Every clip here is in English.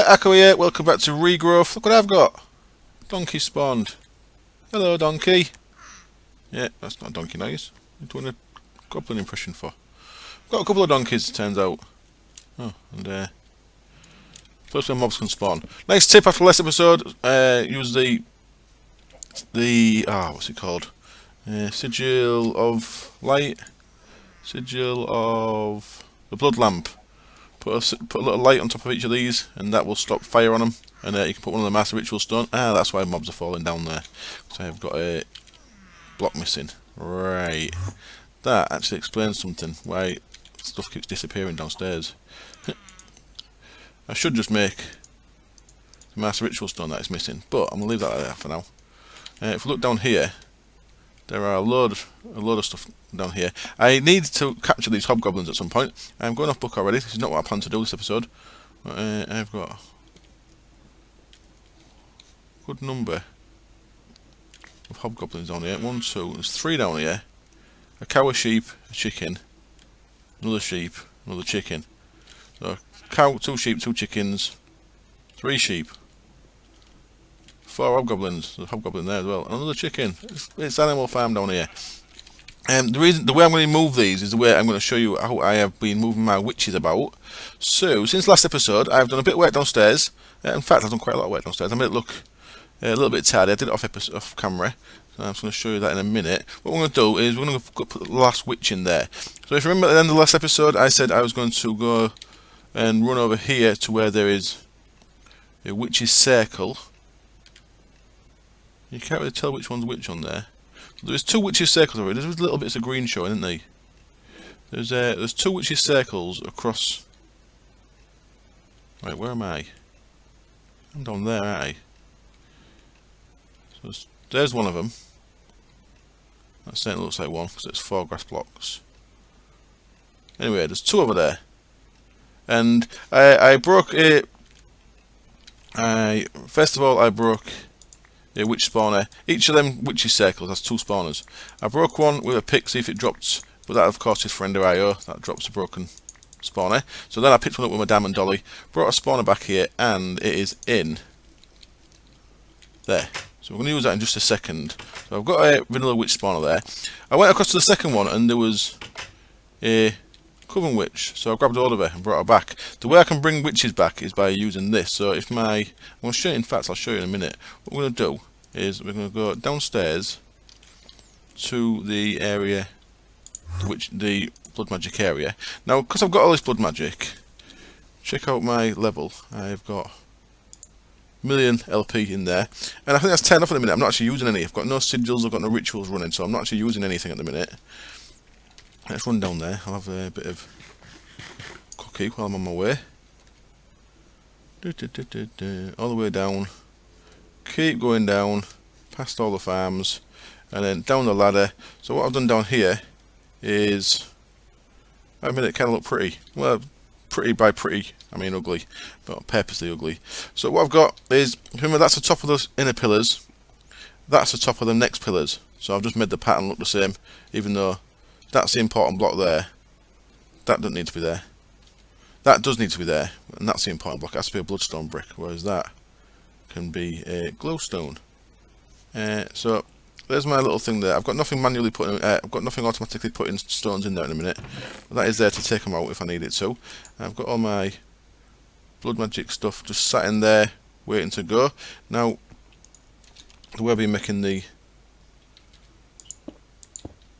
Akko here, welcome back to Regrowth. Look what I've got. Donkey spawned. Hello, donkey. Yeah, that's not a donkey noise. I'm doing a goblin impression for. Got a couple of donkeys, turns out. Oh, and plus when mobs can spawn. Nice tip after last episode, use the what's it called? Sigil of light. Sigil of the blood lamp. Put a little light on top of each of these, and that will stop fire on them. And you can put one on the master ritual stone. That's why mobs are falling down there. So I've got a block missing. Right. That actually explains something. Why stuff keeps disappearing downstairs. I should just make the master ritual stone that is missing, but I'm gonna leave that there for now. If we look down here, there are a load of stuff down here. I need to capture these hobgoblins at some point. I'm going off book already. This is not what I plan to do this episode. But, I've got a good number of hobgoblins down here. 1, 2, there's 3 down here. A cow, a sheep, a chicken, another sheep, another chicken. So cow, 2 sheep, 2 chickens, 3 sheep, 4 hobgoblins. There's a hobgoblin there as well. And another chicken. It's Animal Farm down here. The way I'm going to move these is the way I'm going to show you how I have been moving my witches about. So, since last episode, I've done a bit of work downstairs. In fact, I've done quite a lot of work downstairs. I made it look a little bit tidy. I did it off camera. So I'm just going to show you that in a minute. What we're going to do is we're going to put the last witch in there. So if you remember at the end of the last episode, I said I was going to go and run over here to where there is a witch's circle. You can't really tell which one's which on there. There's 2 witches circles over here. There's little bits of green showing, isn't there? There's 2 witches circles across. Right, where am I? I'm down there, aren't I? So there's one of them. That certainly looks like one because it's 4 grass blocks. Anyway, there's 2 over there, and I broke it. First of all, I broke a witch spawner. Each of them witches circles has 2 spawners. I broke one with a pick, see if it dropped, but that of course is for Ender IO. That drops a broken spawner. So then I picked one up with my diamond dolly, brought a spawner back here, and it is in there. So we're going to use that in just a second. So I've got a vanilla witch spawner there. I went across to the second one, and there was a coven witch, so I grabbed hold of her and brought her back. The way I can bring witches back is by using this. So if I'm going to show you, in fact I'll show you in a minute. What we're going to do is we're going to go downstairs to the area, the blood magic area. Now because I've got all this blood magic, check out my level. I've got million LP in there, and I think that's 10 off at the minute. I'm not actually using any. I've got no sigils, I've got no rituals running, so I'm not actually using anything at the minute. Let's run down there. I'll have a bit of cookie while I'm on my way. All the way down. Keep going down, past all the farms, and then down the ladder. So what I've done down here is I made it kind of look pretty. Well, pretty by pretty, I mean ugly, but purposely ugly. So what I've got is, remember that's the top of the inner pillars. That's the top of the next pillars. So I've just made the pattern look the same, even though that's the important block there. That doesn't need to be there. That does need to be there, and that's the important block. It has to be a bloodstone brick, whereas that can be a glowstone. So there's my little thing there. I've got nothing manually putting. I've got nothing automatically putting stones in there in a minute. But that is there to take them out if I need it to. I've got all my blood magic stuff just sat in there, waiting to go. Now, the way I've been making the.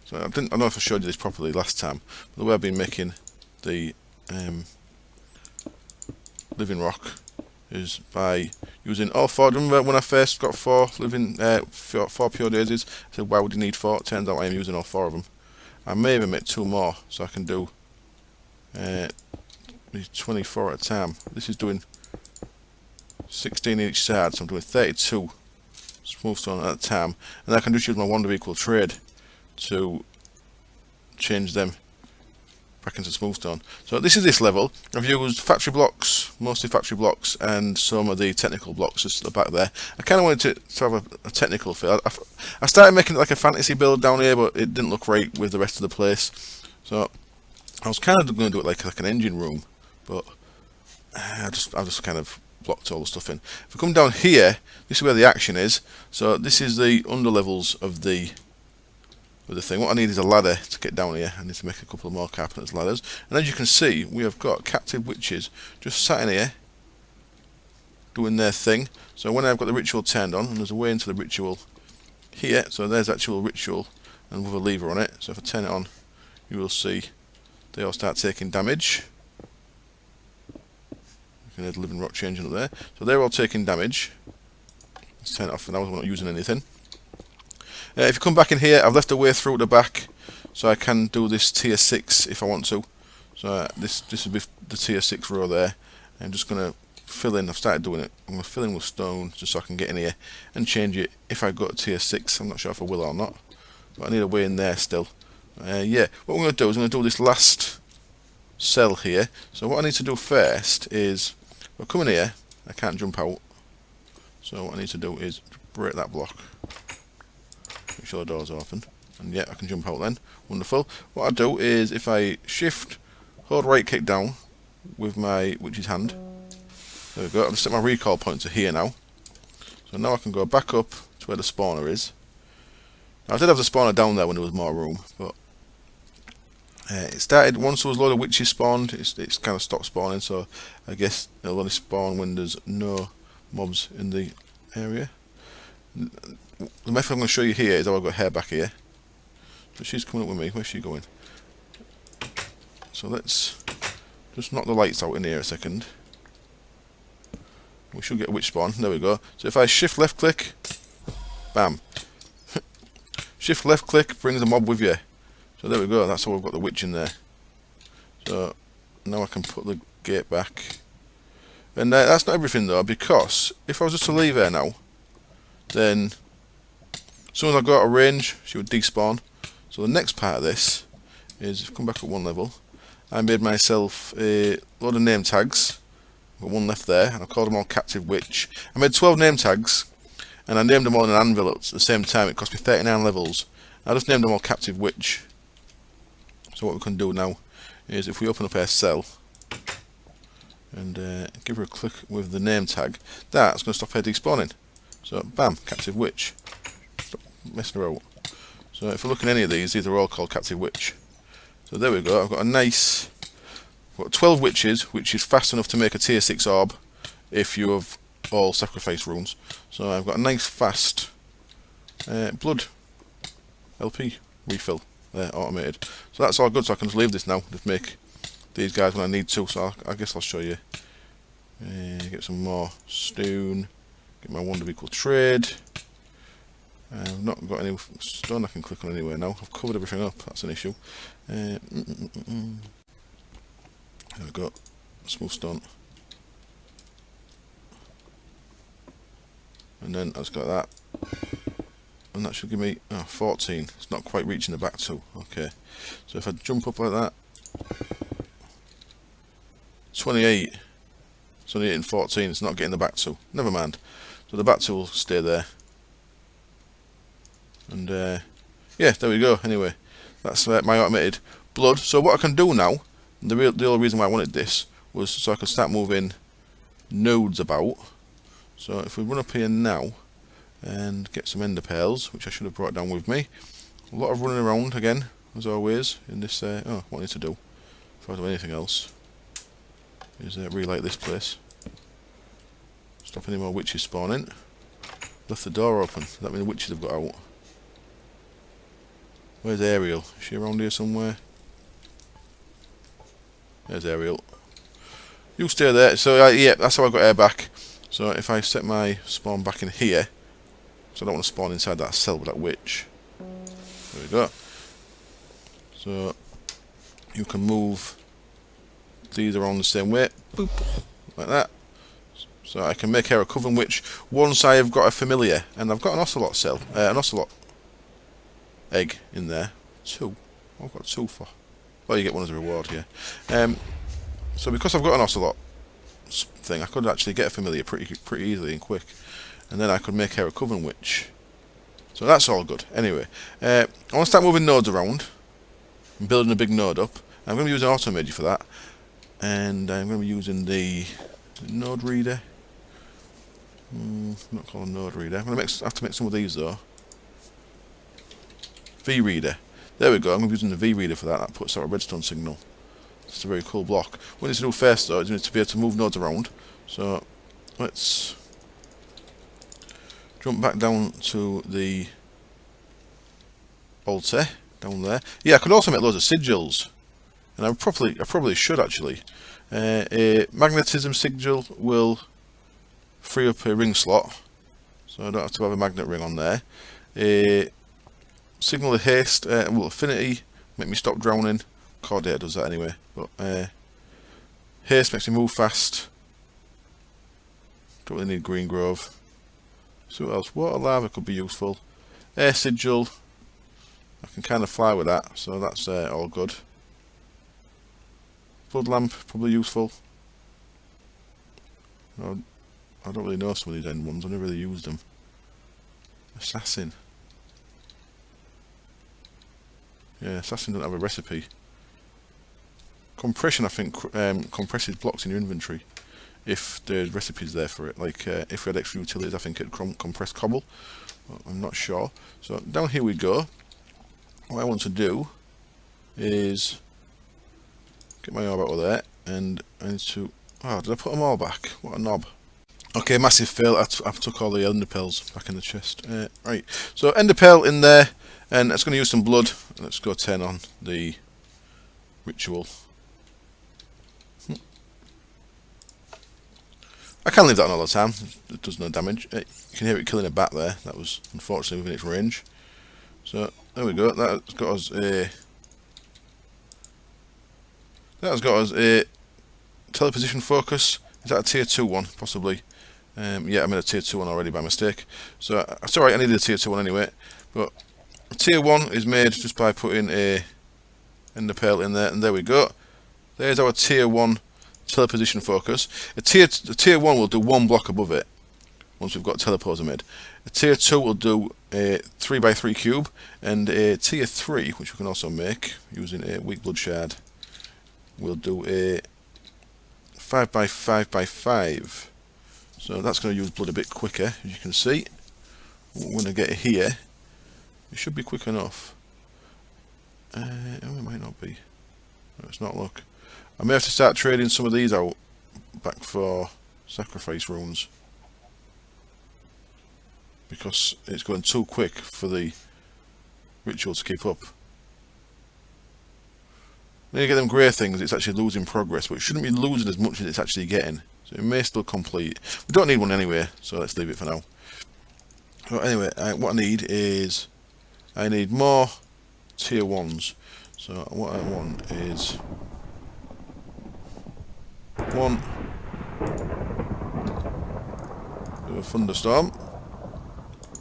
So I don't know if I showed you this properly last time, but the way I've been making the living rock is by using all 4. Remember when I first got 4 pure daisies, I said why would you need 4? It turns out I am using all 4 of them. I may even make 2 more, so I can do 24 at a time. This is doing 16 each side, so I'm doing 32 smooth stone at a time, and I can just use my wand of equal trade to change them back into smooth stone. So this is this level. I've used factory blocks, mostly factory blocks, and some of the technical blocks just at the back there. I kind of wanted to have a technical feel. I started making it like a fantasy build down here, but it didn't look right with the rest of the place. So I was kind of going to do it like an engine room, but I just kind of blocked all the stuff in. If we come down here, this is where the action is. So this is the underlevels of the thing. What I need is a ladder to get down here. I need to make a couple of more carpenters ladders. And as you can see, we have got captive witches just sat in here doing their thing. So when I've got the ritual turned on, and there's a way into the ritual here, so there's actual ritual and with a lever on it. So if I turn it on, you will see they all start taking damage. You can hear the living rock changing up there. So they're all taking damage. Let's turn it off for now, we're not using anything. If you come back in here, I've left a way through at the back, so I can do this tier 6 if I want to. So this will be the tier 6 row there. I'm just going to fill in, I've started doing it, I'm going to fill in with stone just so I can get in here and change it if I go to tier 6. I'm not sure if I will or not, but I need a way in there still. Yeah, what we're going to do is I'm going to do this last cell here. So what I need to do first is, we'll come in here, I can't jump out, so what I need to do is break that block. Make sure the door's open, and yeah, I can jump out then. Wonderful. What I do is, if I shift, hold right click down with my witch's hand, there we go, I'll set my recall point to here now. So now I can go back up to where the spawner is. Now I did have the spawner down there when there was more room, but it started, once there was a load of witches spawned, it's kind of stopped spawning, so I guess it'll only spawn when there's no mobs in the area. The method I'm going to show you here is how I've got hair back here. So she's coming up with me. Where's she going? So let's just knock the lights out in here a second. We should get a witch spawn. There we go. So if I shift left click, bam. Shift left click brings the mob with you. So there we go. That's how we've got the witch in there. So now I can put the gate back. And that's not everything though, because if I was just to leave her now, then as soon as I go out of range, she would despawn. So the next part of this is, if I come back at one level, I made myself a load of name tags. I've got one left there, and I called them all Captive Witch. I made 12 name tags, and I named them all in an anvil at the same time. It cost me 39 levels. I just named them all Captive Witch. So what we can do now is, if we open up our cell and give her a click with the name tag, that's going to stop her despawning. So bam, Captive Witch. Stop messing around. So if we look at any of these are all called Captive Witch. So there we go, I've got a nice, I've got 12 witches, which is fast enough to make a tier 6 orb if you have all sacrifice runes. So I've got a nice fast blood LP refill there, automated. So that's all good, so I can just leave this now, just make these guys when I need to. So I guess I'll show you. Get some more stone, get my wonder equal trade. I've not got any stone I can click on anywhere now. I've covered everything up, that's an issue. There we go, smooth stone. And then I've just got that. And that should give me 14. It's not quite reaching the back two. Okay. So if I jump up like that, 28. It's only hitting 14, it's not getting the back two. Never mind. So the back two will stay there. And yeah, there we go. Anyway, that's my automated blood. So what I can do now, the only reason why I wanted this was so I could start moving nodes about. So if we run up here now and get some ender pearls, which I should have brought down with me. A lot of running around again, as always, in this. Oh, what I need to do, if I do anything else, is relight this place. Stop any more witches spawning. Left the door open. Does that mean the witches have got out? Where's Ariel? Is she around here somewhere? There's Ariel. You stay there. So yeah, that's how I got air back. So if I set my spawn back in here, so I don't want to spawn inside that cell with that witch. There we go. So you can move these around the same way, boop, like that. So I can make her a Coven Witch once I have got a familiar, and I've got an Ocelot cell, an Ocelot egg in there. 2. I've got 2 for. Well, you get one as a reward here. So because I've got an Ocelot thing, I could actually get a familiar pretty easily and quick, and then I could make her a Coven Witch. So that's all good. Anyway, I want to start moving nodes around and building a big node up. I'm going to be using Automage for that, and I'm going to be using the node reader. Not called a node reader. I'm going to have to make some of these though. V reader. There we go. I'm going to be using the V reader for that. That puts out a redstone signal. It's a very cool block. What we need to do first though is we need to be able to move nodes around. So let's jump back down to the altar down there. Yeah, I could also make loads of sigils, and I probably should actually. A magnetism sigil will free up a ring slot, so I don't have to have a magnet ring on there. A signal of haste, well, affinity, make me stop drowning. Cordair does that anyway, but haste makes me move fast. Don't really need Regrowth. So what else? Water lava could be useful. Air sigil, I can kind of fly with that, so that's all good. Blood lamp, probably useful. I don't really know some of these end ones, I never really used them. Assassin. Yeah, Assassin doesn't have a recipe. Compression, I think, compresses blocks in your inventory. If there's recipes there for it. Like, if we had extra utilities, I think it'd compress cobble. Well, I'm not sure. So, down here we go. What I want to do is get my orb out of there, and I need to... Oh, did I put them all back? What a knob. Okay, massive fail. I took all the ender pearls back in the chest. Right, so ender pearl in there, and it's going to use some blood. Let's go turn on the ritual. I can leave that on all the time. It does no damage. You can hear it killing a bat there. That was unfortunately within its range. So there we go. That's got us a... That's got us a teleposition focus. Is that a tier 2 one? Possibly. Yeah, I made a tier 2 one already by mistake. So it's alright, I needed a tier 2 one anyway. But a tier 1 is made just by putting a ender pearl in there, and there we go. There's our tier 1 teleposition focus. A tier 1 will do one block above it once we've got teleporter made. A tier 2 will do a 3x3 cube, and a tier 3, which we can also make using a weak blood shard, will do a 5x5x5. So that's going to use blood a bit quicker, as you can see. When I get here, it should be quick enough. It might not be. No, it's not. Look, I may have to start trading some of these out back for sacrifice runes, because it's going too quick for the ritual to keep up. When you get them grey things, it's actually losing progress, but it shouldn't be losing as much as it's actually getting. So it may still complete. We don't need one anyway, so let's leave it for now. So anyway, what I need is... I need more tier 1s. So what I want is... 1 of a thunderstorm.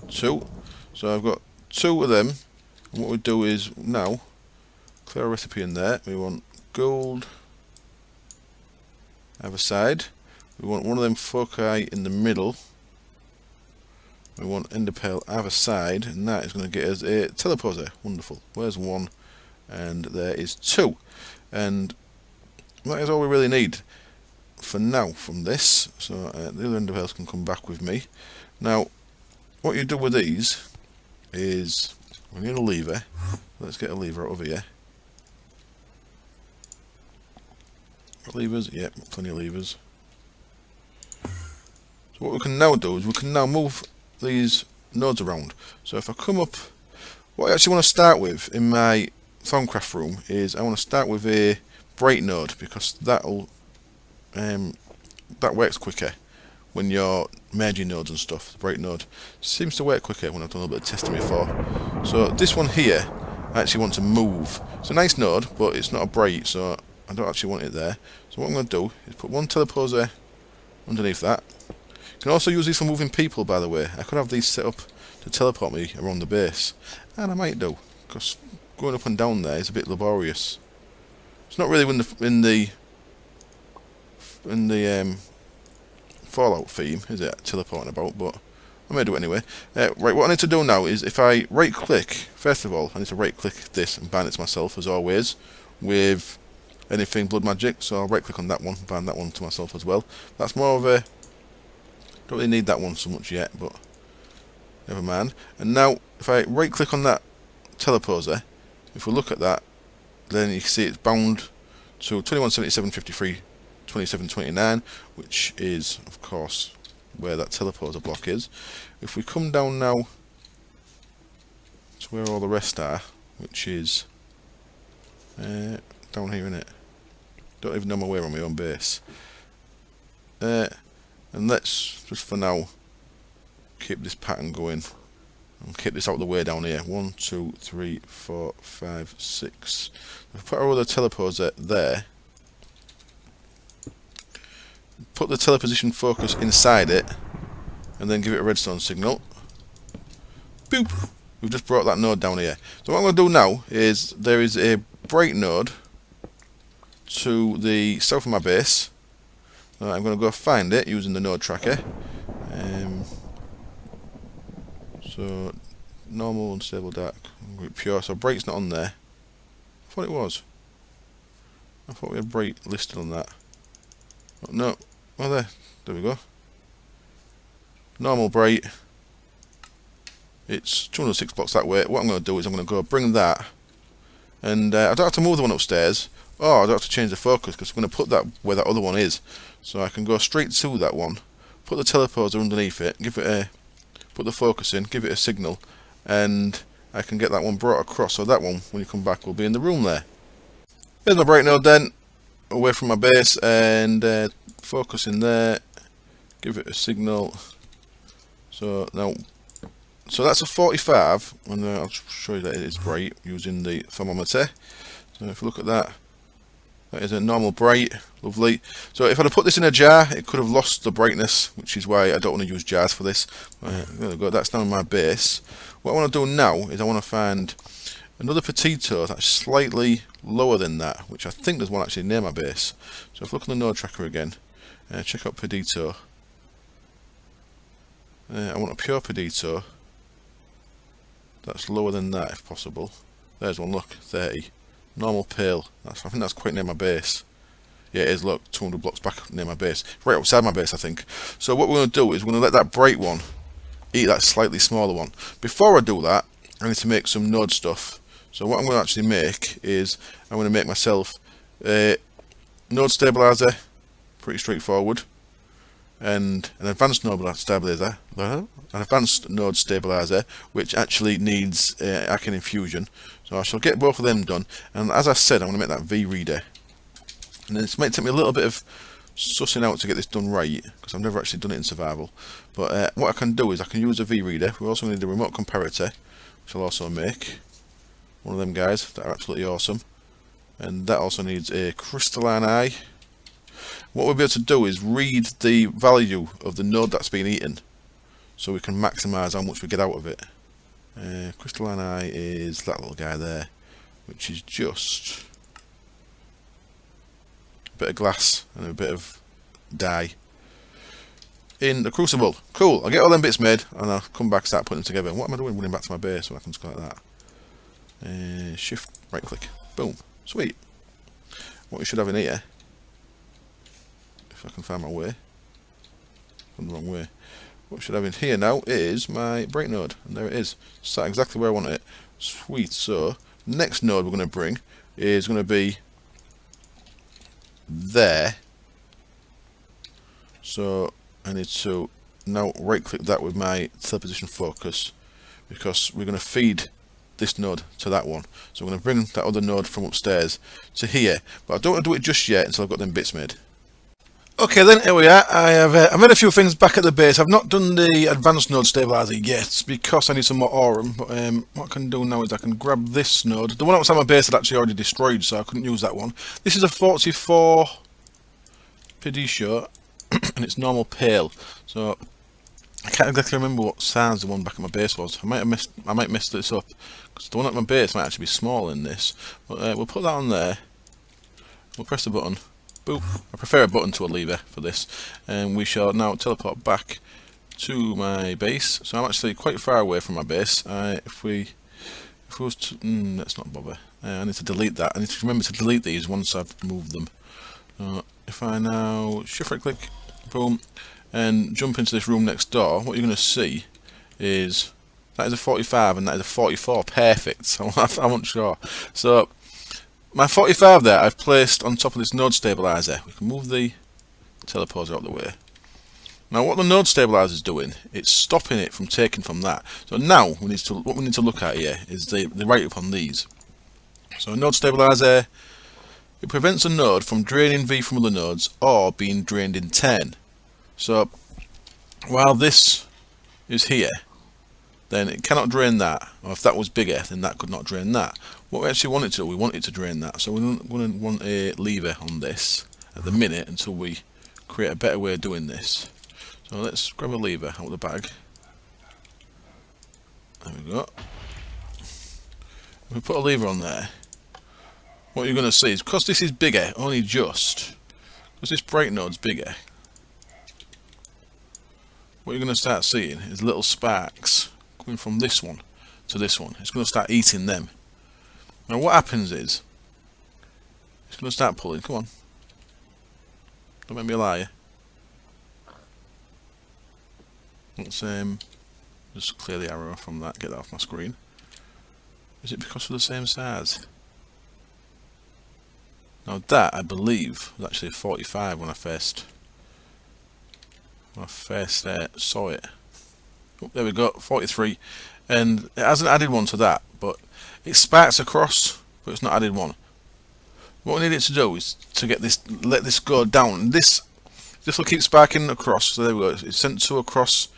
2. So I've got 2 of them. And what we do is now... Clear a recipe in there. We want gold either side. We want one of them foci in the middle. We want ender pearl either side, and that is going to get us a teleporter. Wonderful. Where's 1? And there is 2. And that is all we really need for now from this. So the other ender pearls can come back with me. Now, what you do with these is we need a lever. Let's get a lever out of here. Levers, yeah, plenty of levers. So what we can now do is we can now move these nodes around. So if I come up, what I actually want to start with in my Thaumcraft room is I want to start with a bright node, because that'll that works quicker when you're merging nodes and stuff. The bright node seems to work quicker when I've done a little bit of testing before. So this one here, I actually want to move. It's a nice node, but it's not a bright, so I don't actually want it there. So what I'm going to do is put one teleporter underneath that. You can also use these for moving people, by the way. I could have these set up to teleport me around the base, and I might do, because going up and down there is a bit laborious. It's not really in the Fallout theme, is it? Teleporting about, but I may do it anyway. Right, what I need to do now is if I right click, first of all, I need to right click this and bind it to myself as always with anything blood magic. So I'll right click on that one, bind that one to myself as well. That's more of a Don't really need that one so much yet, but never mind. And now, if I right click on that teleposer, if we look at that, then you can see it's bound to 2177.53, 27.29, which is, of course, where that teleposer block is. If we come down now to where all the rest are, which is down here, innit? Don't even know my way on my own base. And let's just for now keep this pattern going and keep this out of the way down here. 1, 2, 3, 4, 5, 6. If we put our other teleposer there, put the teleposition focus inside it, and then give it a redstone signal. Boop! We've just brought that node down here. So what I'm going to do now is there is a bright node to the south of my base. I'm going to go find it using the node tracker. So normal, unstable, dark, pure. So bright's not on there. I thought it was. I thought we had bright listed on that. Oh, no. Well, there we go. Normal bright. It's 206 blocks that way. What I'm going to do is I'm going to go bring that, and I don't have to move the one upstairs, or I don't have to change the focus because I'm going to put that where that other one is. So I can go straight to that one, put the teleposer underneath it, give it a, put the focus in, give it a signal, and I can get that one brought across. So that one, when you come back, will be in the room there. Here's my bright node then, away from my base, and focus in there, give it a signal. So now, so that's a 45, and I'll show you that it is bright using the thermometer. So if you look at that, that is a normal bright, lovely. So if I'd have put this in a jar, it could have lost the brightness, which is why I don't want to use jars for this. There we go, that's now in my base. What I want to do now is I want to find another potato that's slightly lower than that, which I think there's one actually near my base. So if I look on the node tracker again, check out potato. I want a pure potato that's lower than that if possible. There's one, look, 30. Normal pale. I think that's quite near my base. Yeah, it is, look, 200 blocks back near my base. Right outside my base, I think. So what we're going to do is we're going to let that bright one eat that slightly smaller one. Before I do that, I need to make some node stuff. So what I'm going to actually make is I'm going to make myself a node stabilizer, pretty straightforward, and an advanced node stabilizer, which actually needs Akin infusion. So I shall get both of them done, and as I said, I'm going to make that V reader. And this might take me a little bit of sussing out to get this done right, because I've never actually done it in survival. But what I can do is I can use a V reader. We also need a remote comparator, which I'll also make. One of them guys that are absolutely awesome. And that also needs a crystalline eye. What we'll be able to do is read the value of the node that's been eaten, so we can maximise how much we get out of it. Crystalline eye is that little guy there, which is just a bit of glass and a bit of dye in the crucible. Cool, I'll get all them bits made and I'll come back and start putting them together. What am I doing? Running back to my base, so I can just go like that. Shift, right click, boom, sweet. What we should have in here, if I can find my way, gone the wrong way. What we should have in here now is my bright node, and there it is. Sat exactly where I want it. Sweet. So next node we're going to bring is going to be there. So I need to now right click that with my teleposition focus, because we're going to feed this node to that one. So we're going to bring that other node from upstairs to here, but I don't want to do it just yet until I've got them bits made. Okay, then here we are. I made a few things back at the base. I've not done the advanced node stabilizer yet because I need some more aurum. But what I can do now is I can grab this node. The one outside my base had actually already destroyed, so I couldn't use that one. This is a 44 Pediccio, and it's normal pale. So I can't exactly remember what size the one back at my base was. I might mess this up because the one at my base might actually be small in this. But we'll put that on there. We'll press the button. Boop. I prefer a button to a lever for this, and we shall now teleport back to my base. So I'm actually quite far away from my base. If we was to, let's not bother. I need to delete that. I need to remember to delete these once I've moved them. If I now shift right click, boom, and jump into this room next door, what you're going to see is that is a 45 and that is a 44. Perfect. So I'm not sure. So my 45 there I've placed on top of this node stabilizer. We can move the teleporter out of the way. Now what the node stabilizer is doing, it's stopping it from taking from that. So now what we need to look at here is the write up on these. So a node stabilizer, it prevents a node from draining V from other nodes or being drained in turn. So while this is here, then it cannot drain that, or if that was bigger, then that could not drain that. What we actually want it to do, we want it to drain that. So we're going to want a lever on this at the minute until we create a better way of doing this. So let's grab a lever out of the bag. There we go. If we put a lever on there, what you're going to see is, because this is bigger, only just, because this bright node's bigger, what you're going to start seeing is little sparks coming from this one to this one. It's going to start eating them. Now what happens is, it's going to start pulling. Come on. Don't make me a liar. Let's just clear the arrow from that, get that off my screen. Is it because of the same size? Now that, I believe, was actually a 45 when I first saw it. Oh, there we go, 43. And it hasn't added one to that, but it sparks across, but it's not added one. What we need it to do is to get this, let this go down. This will keep sparking across. So there we go. It's sent two across,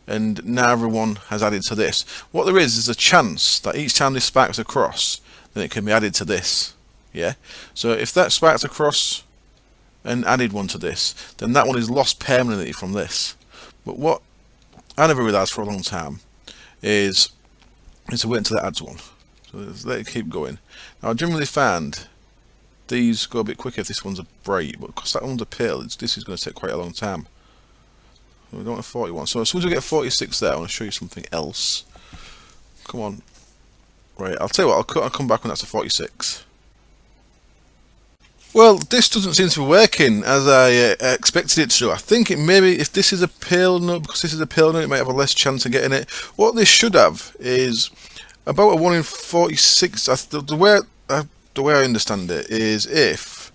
and now everyone has added to this. What there is a chance that each time this sparks across, then it can be added to this. Yeah. So if that sparks across and added one to this, then that one is lost permanently from this. But what I never realised for a long time is to wait until it adds one. So let's let it keep going. Now I generally find these go a bit quicker if this one's a bright, but because that one's a pale, this is going to take quite a long time. We don't want a 41. So as soon as we get 46 there, I want to show you something else. Come on. Right, I'll tell you what, I'll come back when that's a 46. Well, this doesn't seem to be working as I expected it to. I think it maybe, if this is a pale note, because this is a pale note, it might have a less chance of getting it. What this should have is about a 1 in 46. The way I understand it is if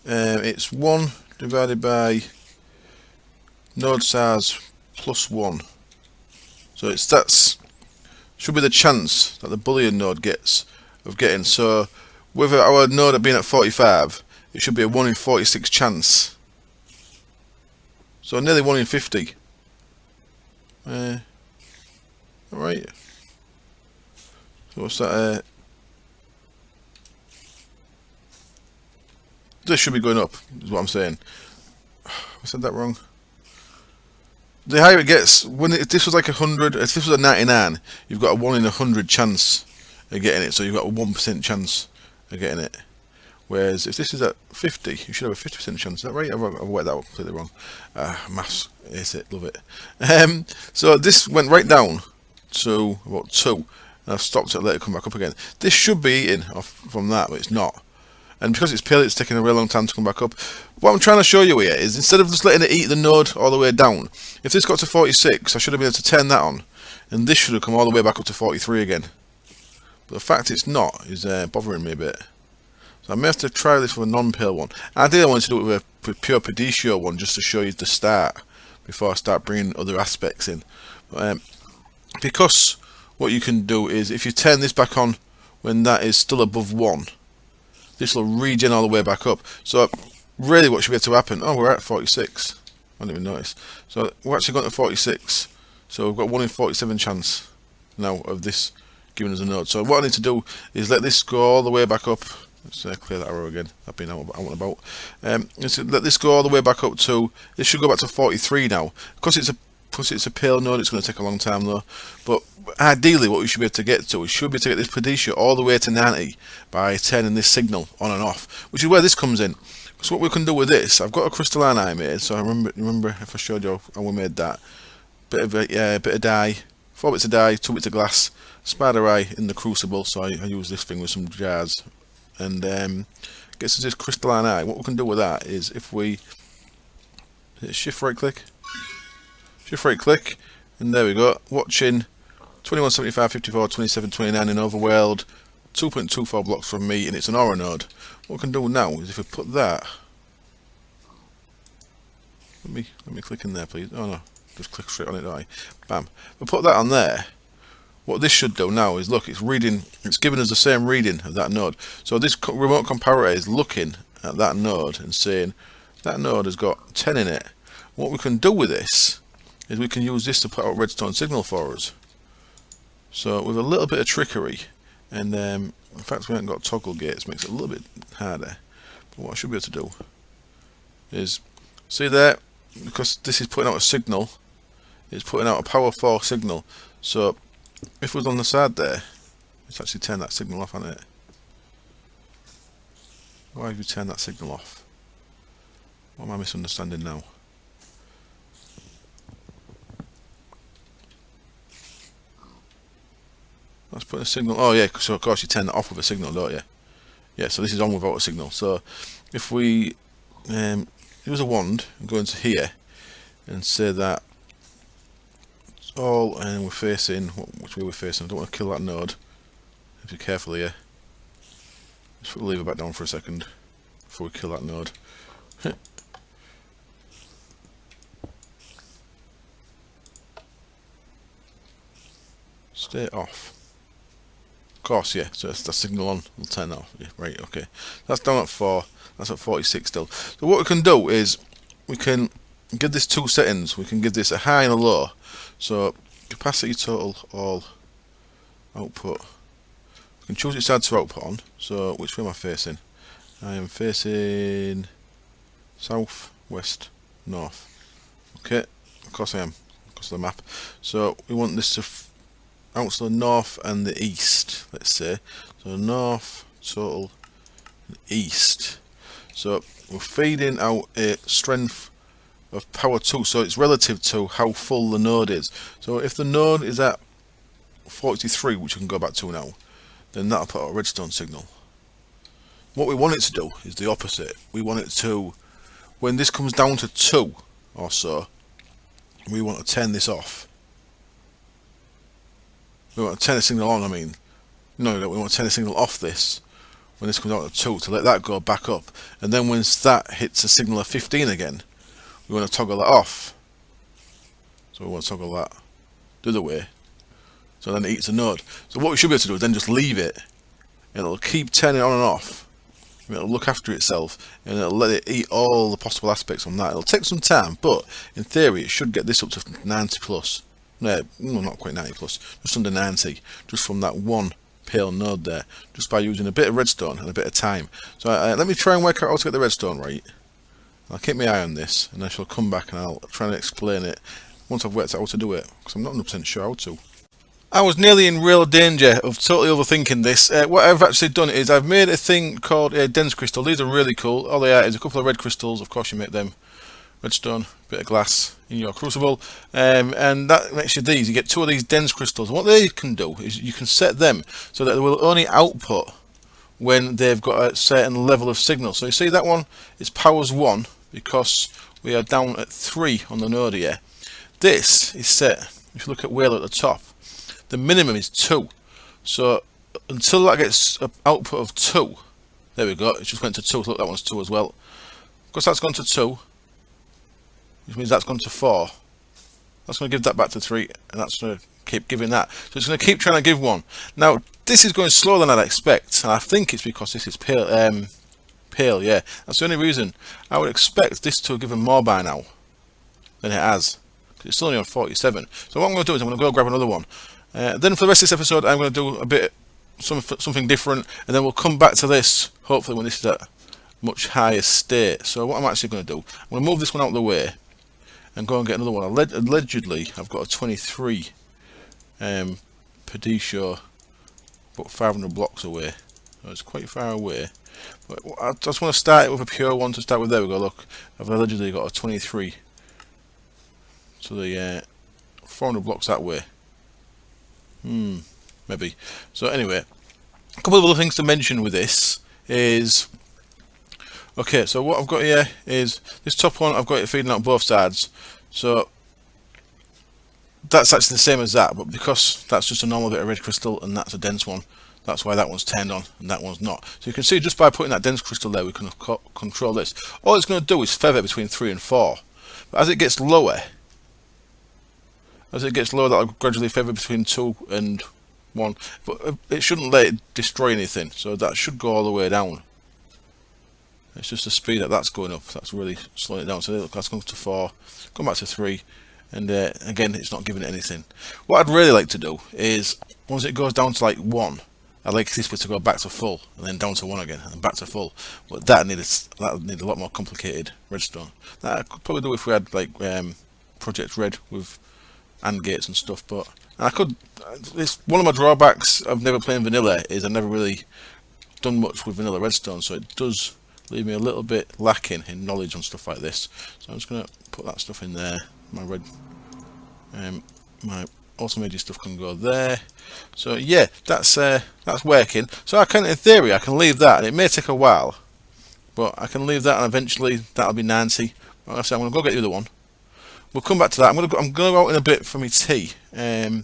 it's 1 divided by node size plus 1. So that's should be the chance that the Boolean node gets of getting. So with our node being at 45, it should be a 1 in 46 chance. So nearly 1 in 50. Alright. So what's that? This should be going up, is what I'm saying. I said that wrong. The higher it gets, if this was like 100, if this was a 99, you've got a 1 in 100 chance of getting it. So you've got a 1% chance of getting it. Whereas if this is at 50, you should have a 50% chance. Is that right? I've worked that out completely wrong. Maths, hate it, love it. So this went right down to about 2. And I've stopped it, let it come back up again. This should be eating off from that, but it's not. And because it's pale, it's taking a real long time to come back up. What I'm trying to show you here is, instead of just letting it eat the node all the way down, if this got to 46, I should have been able to turn that on, and this should have come all the way back up to 43 again. But the fact it's not is bothering me a bit. So I may have to try this with a non-pale one. Ideally, I wanted to do it with a pure Perditio one, just to show you the start, before I start bringing other aspects in. But, because what you can do is, if you turn this back on when that is still above 1, this will regen all the way back up. So really what should be able to happen, oh, we're at 46. I didn't even notice. So we're actually going to 46. So we've got 1 in 47 chance now of this giving us a node. So what I need to do is let this go all the way back up. Let's clear that arrow again. I've been out and about. Let's let this go all the way back up to, this should go back to 43 now. Because it's a pale node, it's going to take a long time though. But ideally what we should be able to get to, we should be able to get this Perditio all the way to 90 by turning this signal on and off, which is where this comes in. So what we can do with this, I've got a crystalline eye made, so I remember if I showed you how we made that. Bit of dye, 4 bits of dye, 2 bits of glass, spider eye in the crucible, so I use this thing with some jars, and gets us this crystalline eye. What we can do with that is, if we shift right click, shift right click, and there we go, watching 2175, 54, 27, 29 in overworld, 2.24 blocks from me, and it's an aura node. What we can do now is if we put that, let me click in there please. Oh no, just click straight on it, don't I? Bam. We put that on there. What this should do now is look, it's reading, it's giving us the same reading of that node. So this remote comparator is looking at that node and saying that node has got 10 in it. What we can do with this is we can use this to put out redstone signal for us. So with a little bit of trickery, and in fact we haven't got toggle gates, makes it a little bit harder. But what I should be able to do is, see there, because this is putting out a signal, it's putting out a power 4 signal. So if it was on the side there, it's actually turned that signal off, hasn't it? Why have you turned that signal off? What am I misunderstanding now? Let's put a signal. Oh yeah, so of course you turn that off with a signal, don't you? Yeah, so this is on without a signal. So if we use a wand and go into here and say that it's all, and we're facing, which way we're facing, I don't want to kill that node. Be careful here. Let's put the lever back down for a second before we kill that node. Stay off. Of course, yeah, so that's the signal on, we'll turn that off. Yeah, right, okay. That's down at 4, that's at 46 still. So what we can do is, we can give this 2 settings. We can give this a high and a low. So, capacity total, all, output. We can choose which side to output on. So, which way am I facing? I am facing south, west, north. Okay, of course I am, because of the map. So, we want this to out to the north and the east, let's say. So north, total, and east. So we're feeding out a strength of power 2, so it's relative to how full the node is. So if the node is at 43, which we can go back to now, then that'll put out a redstone signal. What we want it to do is the opposite. We want it to, when this comes down to 2 or so, we want to turn this off. We want to turn the signal on, I mean. No, we want to turn the signal off this when this comes out of 2 to let that go back up. And then once that hits a signal of 15 again, we want to toggle that off. So we want to toggle that the other way. So then it eats a node. So what we should be able to do is then just leave it. And it'll keep turning on and off. And it'll look after itself. And it'll let it eat all the possible aspects on that. It'll take some time, but in theory it should get this up to 90 plus. No, not quite 90 plus, just under 90, just from that one pale node there, just by using a bit of redstone and a bit of time. So let me try and work out how to get the redstone right. I'll keep my eye on this, and I shall come back and I'll try and explain it once I've worked out how to do it, because I'm not 100% sure how to. I was nearly in real danger of totally overthinking this. What I've actually done is I've made a thing called a dense crystal. These are really cool. All they are is a couple of red crystals. Of course you make them. Redstone, bit of glass in your crucible, and that makes you these. You get 2 of these dense crystals. And what they can do is you can set them so that they will only output when they've got a certain level of signal. So you see that one is powers 1 because we are down at 3 on the node here. This is set, if you look at whale at the top, the minimum is 2. So until that gets an output of 2, there we go, it just went to 2. Look, that one's 2 as well. Because that's gone to 2. Which means that's gone to 4. That's going to give that back to 3, and that's going to keep giving that. So it's going to keep trying to give 1. Now, this is going slower than I'd expect, and I think it's because this is pale. Yeah, that's the only reason. I would expect this to have given more by now than it has, because it's still only on 47. So what I'm going to do is I'm going to go grab another one. Then for the rest of this episode, I'm going to do a bit something different, and then we'll come back to this hopefully when this is at much higher state. So what I'm actually going to do, I'm going to move this one out of the way and go and get another one. Allegedly, I've got a 23 Pedisho, but 500 blocks away. So it's quite far away. But I just want to start it with a pure one to start with. There we go. Look, I've allegedly got a 23. So the 400 blocks that way. Maybe. So anyway, a couple of other things to mention with this is. Okay, so what I've got here is this top one. I've got it feeding out both sides. So that's actually the same as that, but because that's just a normal bit of red crystal and that's a dense one, that's why that one's turned on and that one's not. So you can see just by putting that dense crystal there, we can control this. All it's going to do is feather between 3 and 4. But as it gets lower, that'll gradually feather between 2 and 1. But it shouldn't let it destroy anything, so that should go all the way down. It's just the speed that's going up, that's really slowing it down. So look, that's going to 4, come back to 3, and again, it's not giving it anything. What I'd really like to do is, once it goes down to like 1, I'd like this bit to go back to full, and then down to 1 again, and back to full. But that would need a lot more complicated redstone. That I could probably do if we had like Project Red with AND gates and stuff. But I could. It's one of my drawbacks of never playing vanilla is I've never really done much with vanilla redstone, so it does leave me a little bit lacking in knowledge on stuff like this. So I'm just going to put that stuff in there. My red, my automated stuff can go there. So yeah, that's working. So I can, in theory, I can leave that, and it may take a while, but I can leave that, and eventually that'll be 90. Like I said, I'm going to go get the other one. We'll come back to that. I'm going to go out in a bit for my tea. In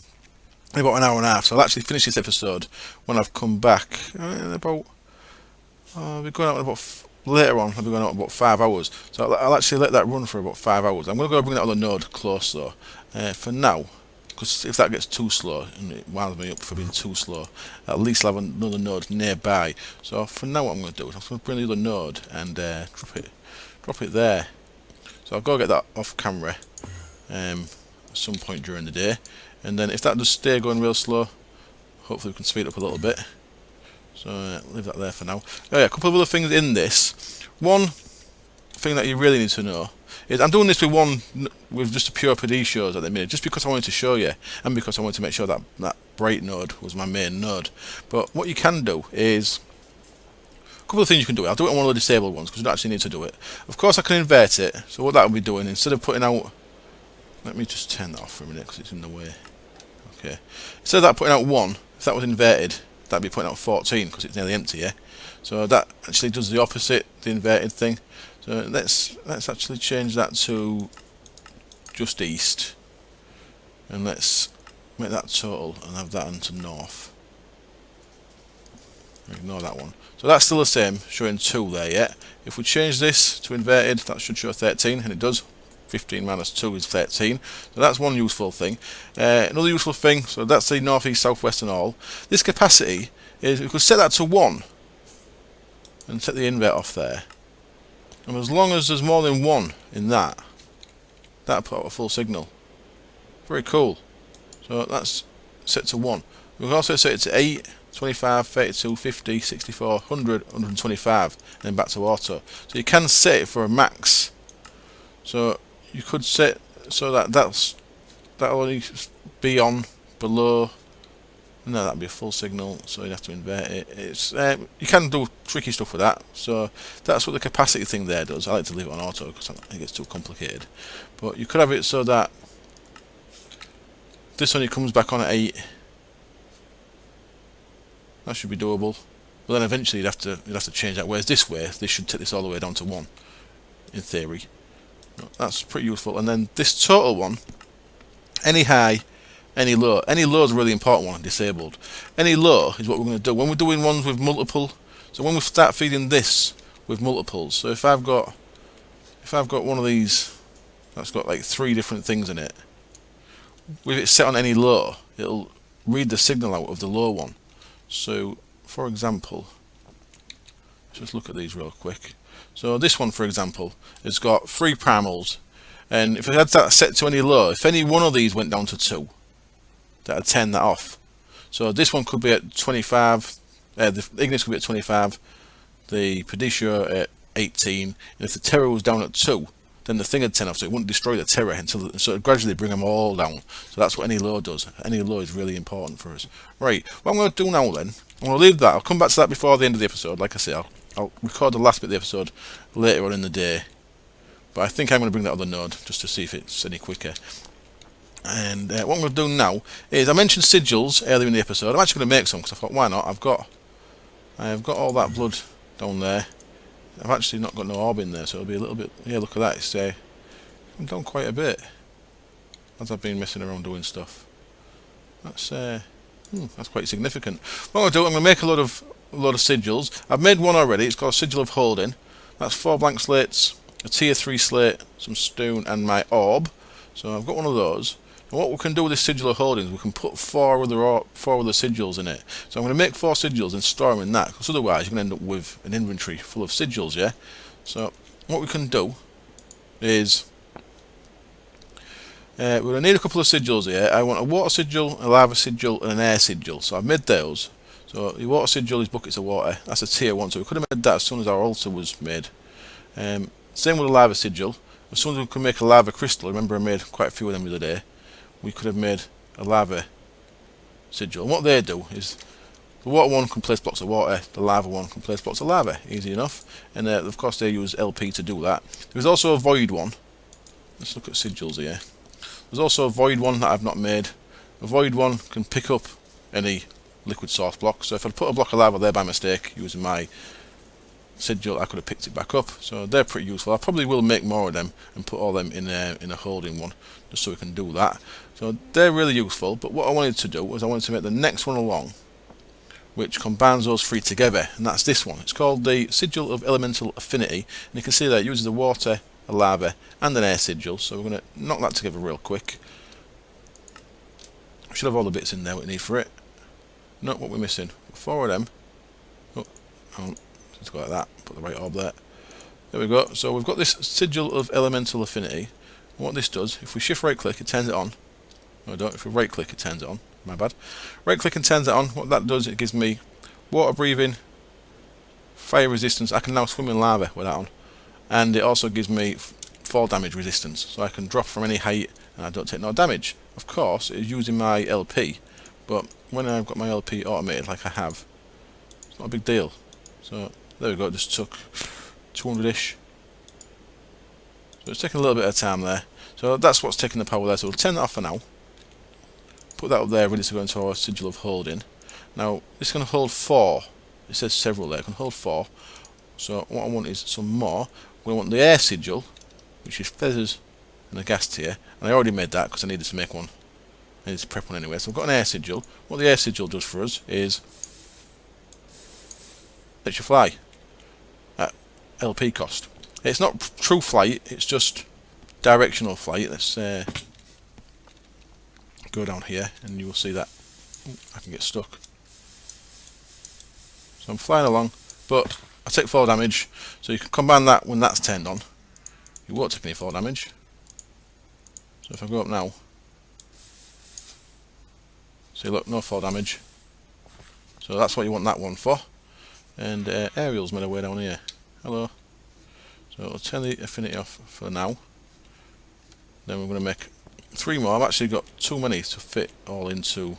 about an hour and a half. So I'll actually finish this episode when I've come back. In about I'll be going out in about later on. I'll be going out in about 5 hours. So I'll actually let that run for about 5 hours. I'm going to go bring that other node close though. For now, because if that gets too slow and it winds me up for being too slow, at least I'll have another node nearby. So for now, what I'm going to do is I'm going to bring the other node and drop it there. So I'll go get that off camera at some point during the day, and then if that does stay going real slow, hopefully we can speed up a little bit. So leave that there for now. Oh yeah, a couple of other things in this. One thing that you really need to know is I'm doing this with just a pure PD shows at the minute, just because I wanted to show you, and because I wanted to make sure that that bright node was my main node. But what you can do is a couple of things you can do. I'll do it on one of the disabled ones because you don't actually need to do it. Of course, I can invert it. So what that will be doing, instead of putting out, let me just turn that off for a minute because it's in the way. Okay. Instead of that putting out 1, if that was inverted, that'd be putting out 14 because it's nearly empty, yeah. So that actually does the opposite, the inverted thing. So let's actually change that to just east, and let's make that total and have that into north. Ignore that one. So that's still the same, showing 2 there, yeah. If we change this to inverted, that should show 13, and it does. 15 minus 2 is 13. So that's one useful thing. Another useful thing, so that's the north, east, south, west and all. This capacity is, we could set that to 1 and set the invert off there. And as long as there's more than 1 in that, that'll put out a full signal. Very cool. So that's set to 1. We can also set it to 8, 25, 32, 50, 64, 100, 125, and then back to auto. So you can set it for a max. So you could set so that'll only be on below. No, that'd be a full signal, so you'd have to invert it. It's you can do tricky stuff with that. So that's what the capacity thing there does. I like to leave it on auto because I think it gets too complicated. But you could have it so that this only comes back on at 8. That should be doable. But then eventually you'd have to change that. Whereas this way, this should take this all the way down to 1, in theory. That's pretty useful. And then this total one, any high, any low. Any low is a really important one, disabled. Any low is what we're going to do when we're doing ones with multiple. So when we start feeding this with multiples. So if I've got one of these that's got like 3 different things in it, with it set on any low, it'll read the signal out of the low one. So for example, let's just look at these real quick. So this one, for example, has got 3 primals, and if I had that set to any low, if any one of these went down to 2, that'd turn that off. So this one could be at 25, the Ignis could be at 25, the Pedicure at 18, and if the Terror was down at 2, then the thing would turn off, so it wouldn't destroy the Terror until, so it'd gradually bring them all down. So that's what any low does. Any low is really important for us. Right, what I'm going to do now then, I'm going to leave that. I'll come back to that before the end of the episode. Like I say, I'll record the last bit of the episode later on in the day, but I think I'm going to bring that other node just to see if it's any quicker. And what I'm going to do now is, I mentioned sigils earlier in the episode. I'm actually going to make some because I thought, why not? I've got all that blood down there. I've actually not got no orb in there, so it'll be a little bit. Yeah, look at that. It's come down quite a bit. as I've been messing around doing stuff. That's quite significant. What I'm going to make a lot of sigils. I've made one already. It's called Sigil of Holding. That's 4 blank slates, a tier 3 slate, some stone, and my orb. So I've got one of those. And what we can do with this Sigil of Holding is we can put 4 other sigils in it. So I'm going to make 4 sigils and store them in that, because otherwise you're going to end up with an inventory full of sigils, yeah? So what we can do is we're going to need a couple of sigils here. I want a water sigil, a lava sigil, and an air sigil. So I've made those. So the water sigil is buckets of water. That's a tier 1, so we could have made that as soon as our altar was made. Same with the lava sigil. As soon as we could make a lava crystal, remember I made quite a few of them the other day, we could have made a lava sigil. And what they do is, the water one can place blocks of water, the lava one can place blocks of lava. Easy enough. And of course they use LP to do that. There's also a void one. Let's look at sigils here. There's also a void one that I've not made. A void one can pick up any liquid source block. So if I'd put a block of lava there by mistake using my sigil, I could have picked it back up. So they're pretty useful. I probably will make more of them and put all them in a holding one, just so we can do that. So they're really useful. But what I wanted to do was I wanted to make the next one along, which combines those 3 together, and that's this one. It's called the Sigil of Elemental Affinity, and you can see that it uses the water, a lava, and an air sigil. So we're going to knock that together real quick. We should have all the bits in there we need for it. Not what we're missing. 4 of them. Let's go like that. Put the right orb there. There we go. So we've got this Sigil of Elemental Affinity. And what this does, if we shift right click, it turns it on. No, I don't. If we right click, it turns it on. My bad. Right click and turns it on. What that does, it gives me water breathing, fire resistance. I can now swim in lava with that on. And it also gives me fall damage resistance, so I can drop from any height and I don't take no damage. Of course, it's using my LP, but when I've got my LP automated like I have, it's not a big deal. So there we go, it just took 200-ish. So it's taking a little bit of time there. So that's what's taking the power there, so we'll turn that off for now. Put that up there, ready to go into our Sigil of Holding. Now, this can hold 4. It says several there, it can hold 4. So what I want is some more. We want the air sigil, which is feathers and a gas tier, and I already made that because I needed to make one. I needed to prep one anyway. So I've got an air sigil. What the air sigil does for us is lets you fly at LP cost. It's not true flight, it's just directional flight. Let's go down here and you will see that I can get stuck. So I'm flying along, but I take 4 damage, so you can combine that when that's turned on. You won't take any 4 damage. So if I go up now, see, look, no 4 damage. So that's what you want that one for. And Ariel's made her way down here. Hello. So I'll turn the affinity off for now. Then we're going to make 3 more. I've actually got too many to fit all into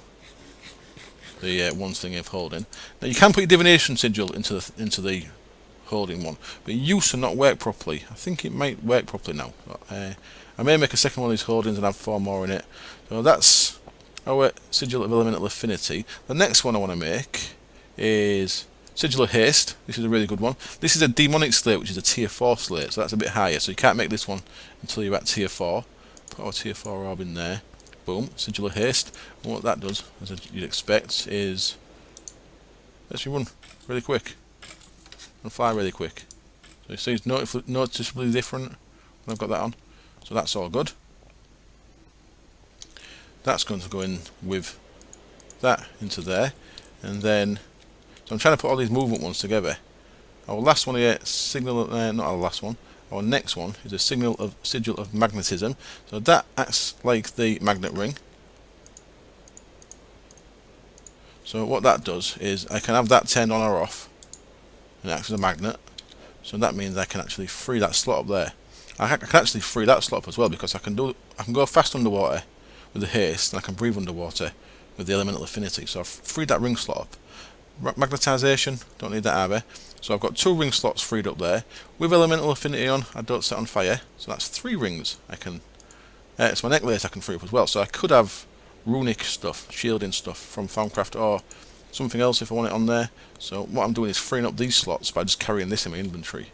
the one thing of holding. Now you can put your divination sigil into the holding one, but it used to not work properly. I think it might work properly now. I may make a second one of these holdings and have 4 more in it. So that's our Sigil of Elemental Affinity. The next one I want to make is Sigil of Haste. This is a really good one. This is a demonic slate, which is a tier 4 slate, so that's a bit higher. So you can't make this one until you're at tier 4. Put our tier 4 orb in there. Boom, Sigil of Haste. And what that does, as you'd expect, is lets you run really quick and fly really quick. So you see it's noticeably different when I've got that on. So that's all good. That's going to go in with that into there, and then so I'm trying to put all these movement ones together. Our last one here, signal, not our last one. Our next one is a Sigil of Magnetism. So that acts like the magnet ring. So what that does is I can have that turned on or off, and it acts as a magnet. So that means I can actually free that slot up there. I can actually free that slot up as well, because I can go fast underwater with the haste, and I can breathe underwater with the elemental affinity. So I've freed that ring slot up. Magnetisation, don't need that either. So I've got 2 ring slots freed up there. With elemental affinity on, I don't set on fire. So that's 3 rings I can... it's my necklace I can free up as well. So I could have runic stuff, shielding stuff from Farmcraft, or something else if I want it on there. So what I'm doing is freeing up these slots by just carrying this in my inventory.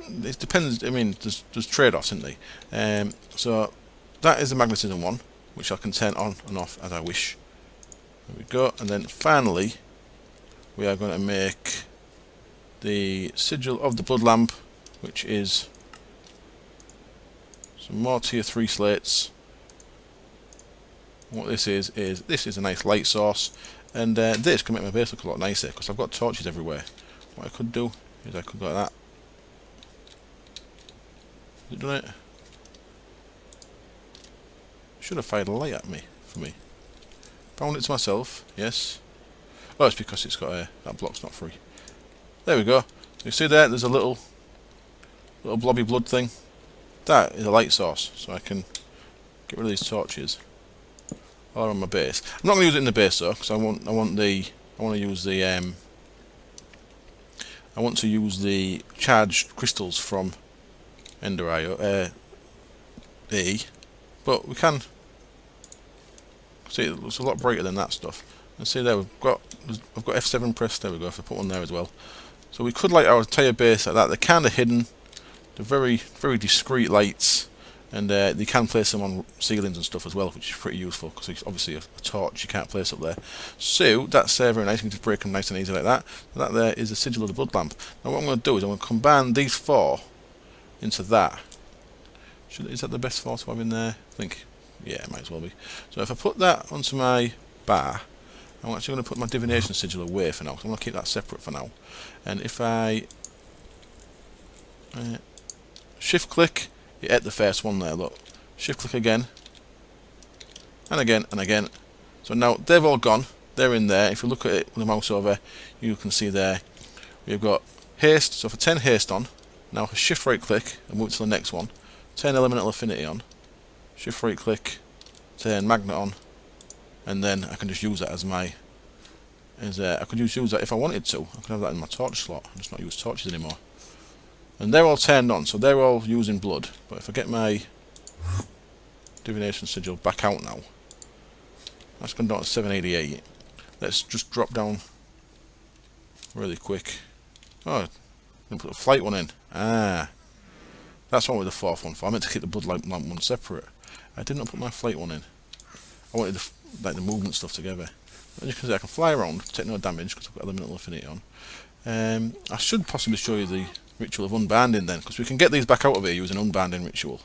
It depends, I mean, there's trade-offs, isn't there? So that is the magnetism one, which I can turn on and off as I wish. There we go. And then finally, we are going to make the sigil of the blood lamp, which is some more tier 3 slates. What this is a nice light source, and this can make my base look a lot nicer because I've got torches everywhere. What I could do is I could go like that. Has it done it? Should have fired a light at me for me. Found it to myself, yes. Oh, it's because it's got a that block's not free. There we go. So you see there's a little blobby blood thing. That is a light source, so I can get rid of these torches all around my base. I'm not going to use it in the base though, because I want to use the charged crystals from Ender E, but we can see it looks a lot brighter than that stuff. And see there I've got F7 pressed. There we go. If I put one there as well, so we could light our entire base like that. They're kind of hidden. They're very discreet lights, and they can place them on ceilings and stuff as well, which is pretty useful because it's obviously a torch you can't place up there. So that's very nice. You can just break them nice and easy like that. And that there is the sigil of the blood lamp. Now what I'm going to do is I'm going to combine these 4 into that. Is that the best 4 to have in there? I think, yeah, it might as well be. So if I put that onto my bar, I'm actually going to put my divination sigil away for now, so I'm going to keep that separate for now. And if I shift click, you hit the first one there, look. Shift click again, and again, and again. So now they've all gone, they're in there. If you look at it with the mouse over, you can see there, we've got haste. So if I turn haste on, now if I shift right click and move to the next one, turn elemental affinity on, shift right click, turn magnet on, and then I can just use that as my, I could use that if I wanted to. I could have that in my torch slot and just not use torches anymore. And they're all turned on, so they're all using blood. But if I get my divination sigil back out now, that's gone down to 788. Let's just drop down really quick. Oh, I'm going to put a flight one in. Ah, that's one with the 4th one for. I meant to keep the blood lamp one separate. I did not put my flight one in. I wanted the movement stuff together. As you can see, I can fly around, take no damage because I've got elemental affinity on. I should possibly show you the ritual of unbinding then, because we can get these back out of here using unbinding ritual.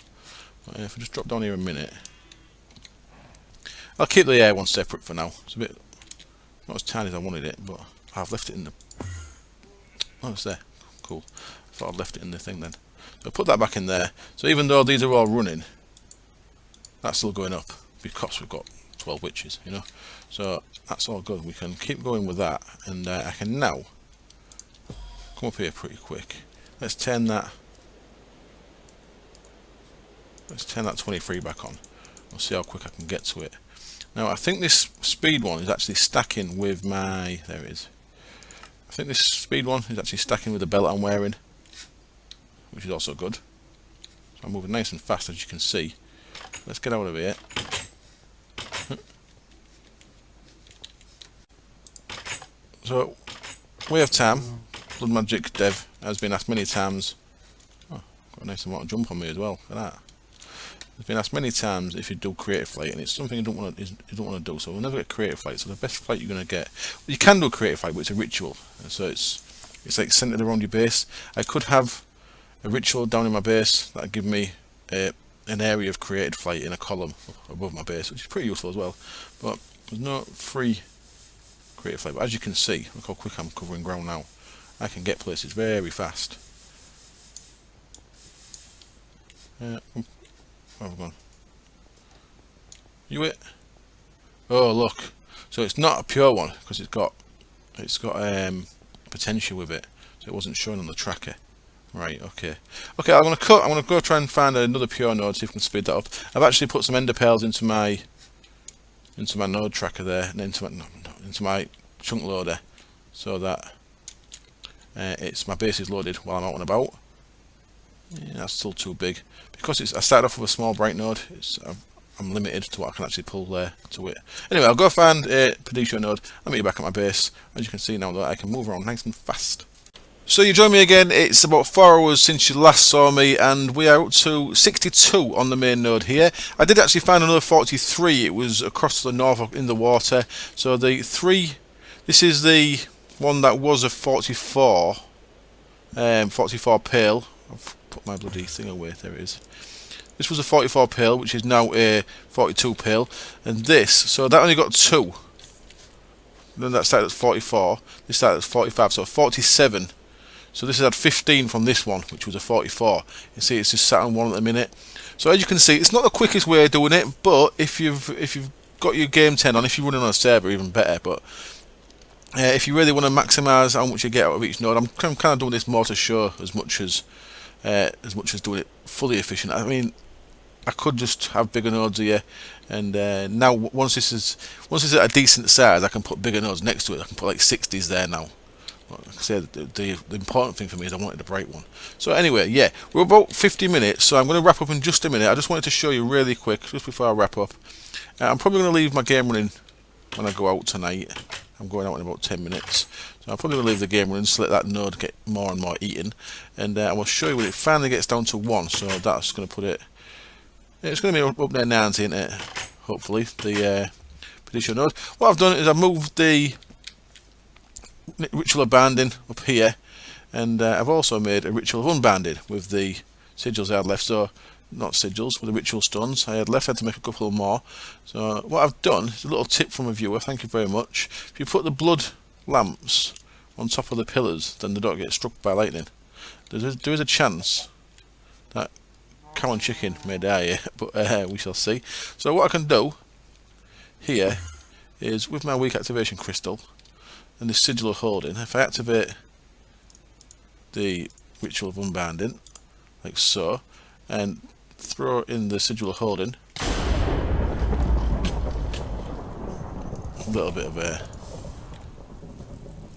If I just drop down here a minute, I'll keep the air one separate for now. It's a bit not as tiny as I wanted it, but I've left it in the. Oh, it's there. Cool. I thought I'd left it in the thing then. So put that back in there. So even though these are all running, that's still going up because we've got 12 witches, you know. So that's all good. We can keep going with that, and I can now come up here pretty quick. Let's turn that 23 back on. We'll see how quick I can get to it. Now I think this speed one is actually stacking with my, there it is. I think this speed one is actually stacking with the belt I'm wearing, which is also good. So I'm moving nice and fast, as you can see. Let's get out of here. So we have Tam, Blood Magic Dev, has been asked many times. Oh, got a nice amount of jump on me as well. Look at that. It's been asked many times if you do creative flight, and it's something you don't want to do. So we'll never get creative flight. So the best flight you're going to get, well, you can do a creative flight, but it's a ritual. And so it's like centered around your base. I could have a ritual down in my base that'd give me an area of created flight in a column above my base, which is pretty useful as well. But there's no free creative flight. But as you can see, look how quick I'm covering ground now. I can get places very fast. Where have I gone? You it? Oh look, so it's not a pure one because it's got potential with it, so it wasn't shown on the tracker. Right, okay. I'm gonna go try and find another pure node, see if we can speed that up. I've actually put some ender pearls into my node tracker there, and into my chunk loader, so that my base is loaded while I'm out and about. Yeah, that's still too big because I started off with a small bright node. I'm limited to what I can actually pull there to it. Anyway, I'll go find a Perditio node. I'll meet you back at my base. As you can see now, that I can move around nice and fast. So you join me again. It's about 4 hours since you last saw me, and we are up to 62 on the main node here. I did actually find another 43. It was across to the north in the water. So the 3, this is the one that was a 44, 44 pale. I've put my bloody thing away. There it is. This was a 44 pale, which is now a 42 pale, and this. So that only got 2. Then that started at 44. This started at 45, so 47. So this has had 15 from this one, which was a 44. You see, it's just sat on one at the minute. So as you can see, it's not the quickest way of doing it, but if you've got your game 10 on, if you're running on a server, even better. But if you really want to maximise how much you get out of each node, I'm kind of doing this more to show as much as doing it fully efficient. I mean, I could just have bigger nodes here, and now once this is at a decent size, I can put bigger nodes next to it. I can put like 60s there now. Like I said, the important thing for me is I wanted a bright one. So anyway, yeah, we're about 50 minutes, so I'm going to wrap up in just a minute. I just wanted to show you really quick, just before I wrap up. I'm probably going to leave my game running when I go out tonight. I'm going out in about 10 minutes. So I'm probably going to leave the game running, just let that node get more and more eaten. And I will show you when it finally gets down to 1. So that's going to put it... It's going to be up near 90, isn't it? Hopefully, the position node. What I've done is I've moved the ritual of banding up here, and I've also made a ritual of unbanding with the sigils I had left. So not sigils, with the ritual stones I had left. I had to make a couple more. So what I've done is a little tip from a viewer, thank you very much. If you put the blood lamps on top of the pillars, then they don't get struck by lightning. There is a chance that cow and chicken may die here, but we shall see. So what I can do here is, with my weak activation crystal and the sigil of holding, if I activate the ritual of unbanding, like so, and throw in the sigil of holding, a little bit of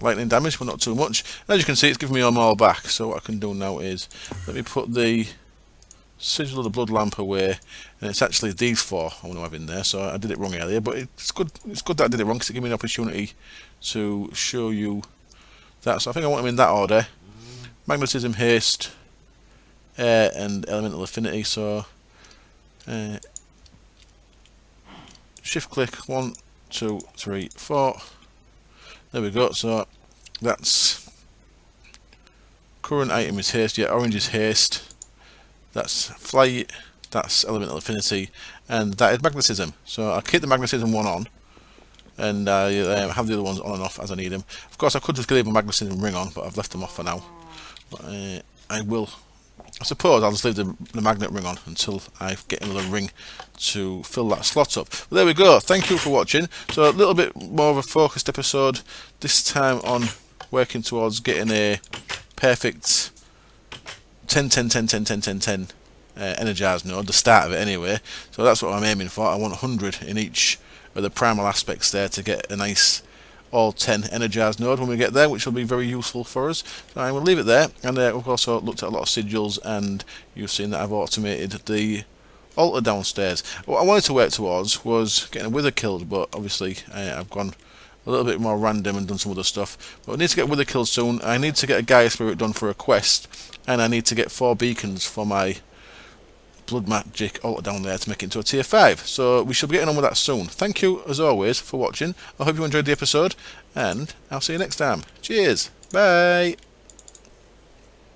lightning damage, but not too much. As you can see, it's giving me them all back. So what I can do now is, let me put the sigil of the blood lamp away, and it's actually these 4 I want to have in there. So I did it wrong earlier, but it's good that I did it wrong, because it gave me an opportunity to show you that. So I think I want them in that order: magnetism, haste, air, and elemental affinity. So shift click 1, 2, 3, 4. There we go. So that's current item is haste. Yeah, orange is haste. That's flight, that's elemental affinity, and that is magnetism. So I'll keep the magnetism one on, and I have the other ones on and off as I need them. Of course, I could just leave a magnetism ring on, but I've left them off for now. But I suppose I'll just leave the magnet ring on until I get another ring to fill that slot up. But there we go. Thank you for watching. So a little bit more of a focused episode, this time on working towards getting a perfect 10 energized node, the start of it anyway. So that's what I'm aiming for. I want 100 in each of the primal aspects there to get a nice all 10 energized node when we get there, which will be very useful for us. So I will leave it there, and we've also looked at a lot of sigils, and you've seen that I've automated the altar downstairs. What I wanted to work towards was getting a wither killed, but obviously I've gone a little bit more random and done some other stuff. But I need to get wither killed soon. I need to get a Gaia Spirit done for a quest, and I need to get 4 beacons for my blood magic altar down there to make it into a tier 5. So we shall be getting on with that soon. Thank you as always for watching. I hope you enjoyed the episode, and I'll see you next time. Cheers. Bye.